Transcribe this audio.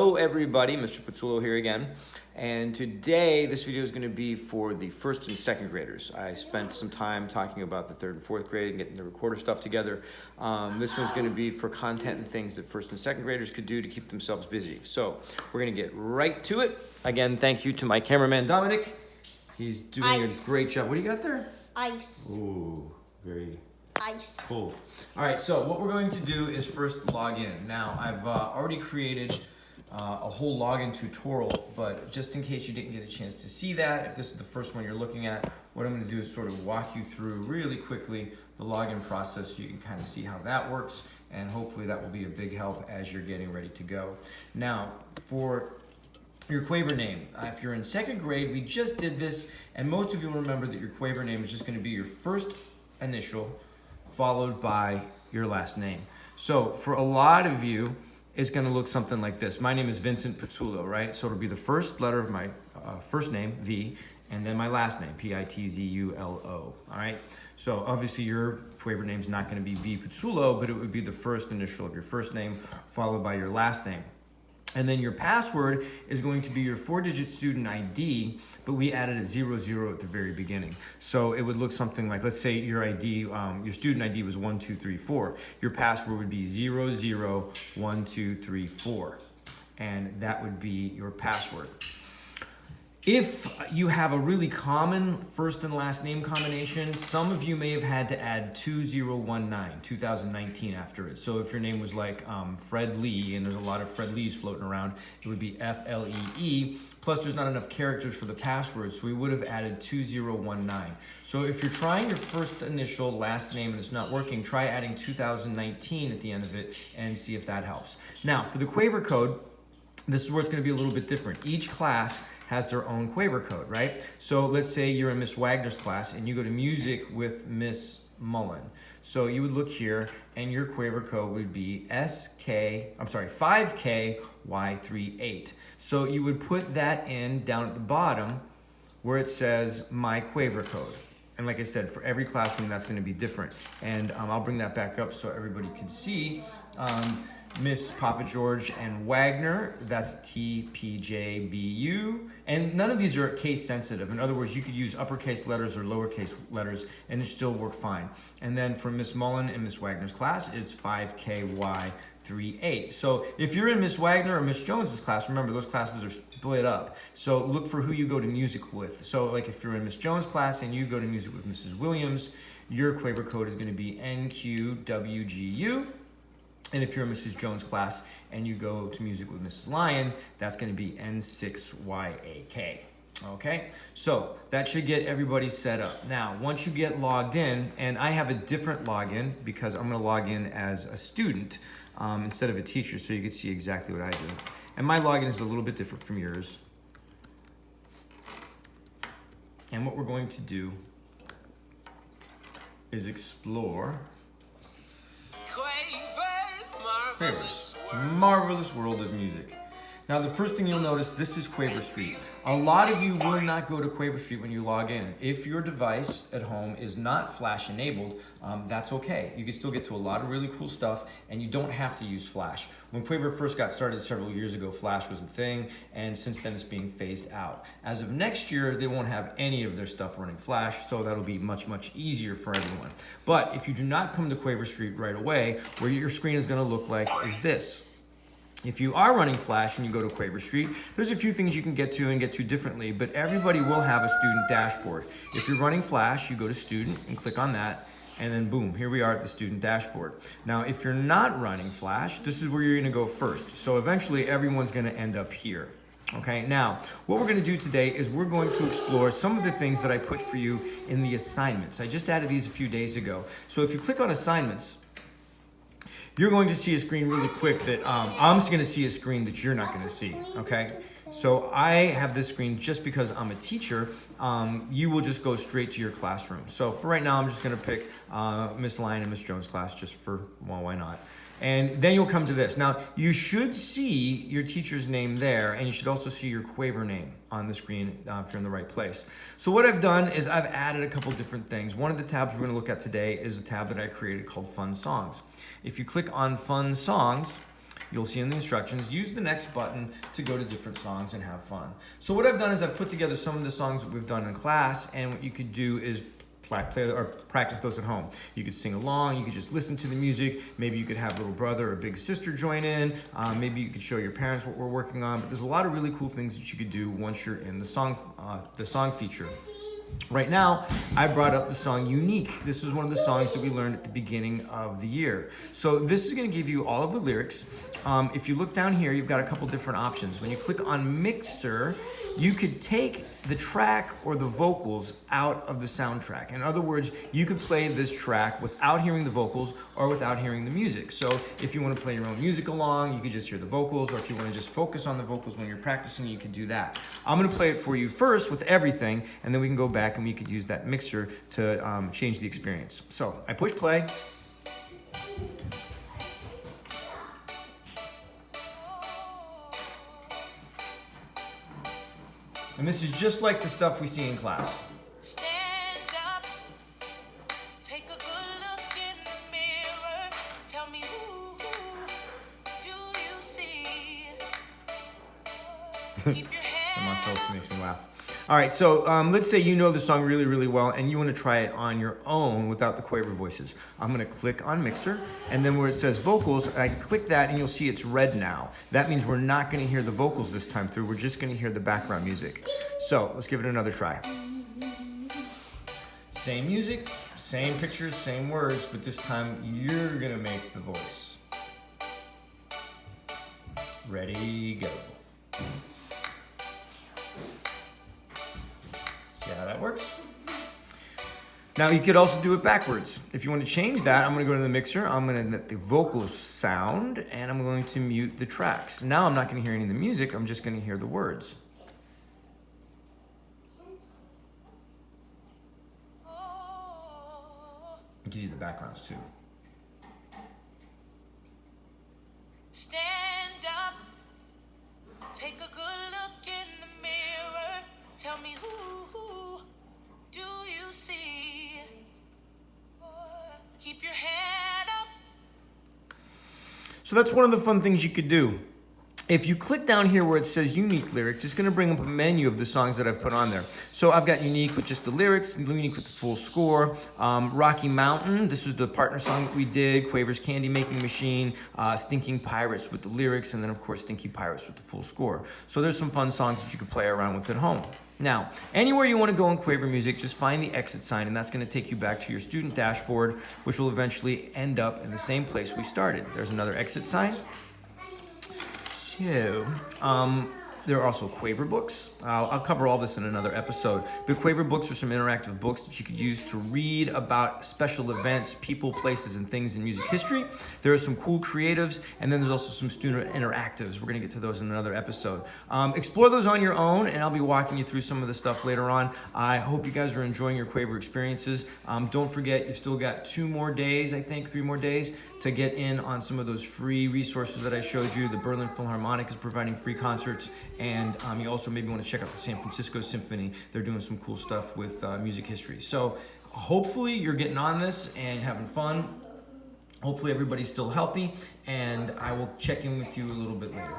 Hello everybody, Mr. Pizzullo here again, and today this video is going to be for the first and second graders. I spent some time talking about the third and fourth grade and getting the recorder stuff together. This one's going to be for content and things that first and second graders could do to keep themselves busy. So we're going to get right to it. Again, thank you to my cameraman Dominic. He's doing a great job. What do you got there? Ice. Ooh, very Ice. cool. All right, so what we're going to do is first log in. Now, I've already created a whole login tutorial, but just in case you didn't get a chance to see that, if this is the first one you're looking at, what I'm going to do is sort of walk you through really quickly the login process so you can kind of see how that works, and hopefully that will be a big help as you're getting ready to go. Now, for your Quaver name, if you're in second grade, we just did this, and most of you will remember that your Quaver name is just going to be your first initial followed by your last name. So for a lot of you, it's going to look something like this. My name is Vincent Pizzullo, right? So it'll be the first letter of my first name, V, and then my last name, P-I-T-Z-U-L-O, all right? So obviously your Quaver name's not going to be V Pizzullo, but it would be the first initial of your first name followed by your last name. And then your password is going to be your 4-digit student ID, but we added a 00 at the very beginning. So it would look something like, let's say your ID, your student ID was 1234. Your password would be 001234, and that would be your password. If you have a really common first and last name combination, some of you may have had to add 2019 after it. So if your name was like Fred Lee, and there's a lot of Fred Lees floating around, it would be F-L-E-E, plus there's not enough characters for the password, so we would have added 2019. So if you're trying your first initial last name and it's not working, try adding 2019 at the end of it and see if that helps. Now, for the Quaver code, this is where it's going to be a little bit different. Each class has their own Quaver code, right? So let's say you're in Miss Wagner's class and you go to music with Miss Mullen. So you would look here and your Quaver code would be 5KY38. So you would put that in down at the bottom where it says my Quaver code. And like I said, for every classroom, that's going to be different. And I'll bring that back up so everybody can see. Miss Papa George and Wagner, that's TPJBU. And none of these are case sensitive. In other words, you could use uppercase letters or lowercase letters and it still work fine. And then for Miss Mullen and Miss Wagner's class, it's 5KY38. So if you're in Miss Wagner or Miss Jones's class, remember those classes are split up. So look for who you go to music with. So like if you're in Miss Jones' class and you go to music with Mrs. Williams, your Quaver code is going to be NQWGU. And if you're in Mrs. Jones' class and you go to music with Mrs. Lyon, that's going to be N6YAK. Okay, so that should get everybody set up. Now, once you get logged in, and I have a different login because I'm going to log in as a student instead of a teacher so you can see exactly what I do. And my login is a little bit different from yours. And what we're going to do is explore Quaver's marvelous world of music. Now, the first thing you'll notice, this is Quaver Street. A lot of you will not go to Quaver Street when you log in. If your device at home is not Flash enabled, that's okay. You can still get to a lot of really cool stuff, and you don't have to use Flash. When Quaver first got started several years ago, Flash was a thing, and since then it's being phased out. As of next year, they won't have any of their stuff running Flash, so that'll be much, much easier for everyone. But if you do not come to Quaver Street right away, where your screen is going to look like is this. If you are running Flash and you go to Quaver Street, there's a few things you can get to and get to differently, but everybody will have a student dashboard. If you're running Flash, you go to Student and click on that, and then boom, here we are at the student dashboard. Now, if you're not running Flash, this is where you're gonna go first. So eventually everyone's gonna end up here. Okay, now, what we're gonna do today is we're going to explore some of the things that I put for you in the assignments. I just added these a few days ago. So if you click on assignments, you're going to see a screen really quick that I'm just going to see a screen that you're not going to see, okay? So I have this screen just because I'm a teacher. You will just go straight to your classroom. So for right now, I'm just going to pick Miss Lyon and Miss Jones' class just for, well, why not? And then you'll come to this. Now, you should see your teacher's name there, and you should also see your Quaver name on the screen if you're in the right place. So what I've done is I've added a couple different things. One of the tabs we're going to look at today is a tab that I created called Fun Songs. If you click on Fun Songs, you'll see in the instructions, use the next button to go to different songs and have fun. So what I've done is I've put together some of the songs that we've done in class, and what you could do is play or practice those at home. You could sing along, you could just listen to the music, maybe you could have a little brother or big sister join in, maybe you could show your parents what we're working on, but there's a lot of really cool things that you could do once you're in the song feature. Right now, I brought up the song Unique. This was one of the songs that we learned at the beginning of the year. So this is going to give you all of the lyrics. If you look down here, you've got a couple different options. When you click on Mixer, you could take the track or the vocals out of the soundtrack. In other words, you could play this track without hearing the vocals or without hearing the music. So if you want to play your own music along, you could just hear the vocals, or if you want to just focus on the vocals when you're practicing, you can do that. I'm going to play it for you first with everything, and then we can go back and we could use that mixer to change the experience. So I push play. And this is just like the stuff we see in class. Stand up, take a good look in the mirror. Tell me who do you see? Keep your head My toast makes me laugh. All right, so let's say you know the song really, really well and you want to try it on your own without the Quaver voices. I'm going to click on Mixer, and then where it says vocals, I click that and you'll see it's red now. That means we're not going to hear the vocals this time through. We're just going to hear the background music. So let's give it another try. Same music, same pictures, same words, but this time you're going to make the voice. Ready, go. See how that works? Now you could also do it backwards. If you want to change that, I'm going to go to the mixer, I'm going to let the vocals sound, and I'm going to mute the tracks. Now I'm not going to hear any of the music, I'm just going to hear the words. I'll give you the backgrounds too. stand up, take a good look in the mirror. Tell me who do you see? Keep your head up. So that's one of the fun things you could do. If you click down here where it says Unique Lyrics, it's going to bring up a menu of the songs that I've put on there. So I've got Unique with just the lyrics, Unique with the full score, Rocky Mountain, this was the partner song that we did, Quaver's Candy Making Machine, Stinking Pirates with the lyrics, and then of course Stinky Pirates with the full score. So there's some fun songs that you could play around with at home. Now, anywhere you want to go in Quaver Music, just find the exit sign, and that's going to take you back to your student dashboard, which will eventually end up in the same place we started. There's another exit sign. So, there are also Quaver books. I'll cover all this in another episode. But Quaver books are some interactive books that you could use to read about special events, people, places, and things in music history. There are some cool creatives, and then there's also some student interactives. We're going to get to those in another episode. Explore those on your own, and I'll be walking you through some of the stuff later on. I hope you guys are enjoying your Quaver experiences. Don't forget, you've still got 3 more days to get in on some of those free resources that I showed you. The Berlin Philharmonic is providing free concerts, and you also maybe want to check out the San Francisco Symphony. They're doing some cool stuff with music history. So hopefully you're getting on this and having fun. Hopefully everybody's still healthy, and I will check in with you a little bit later.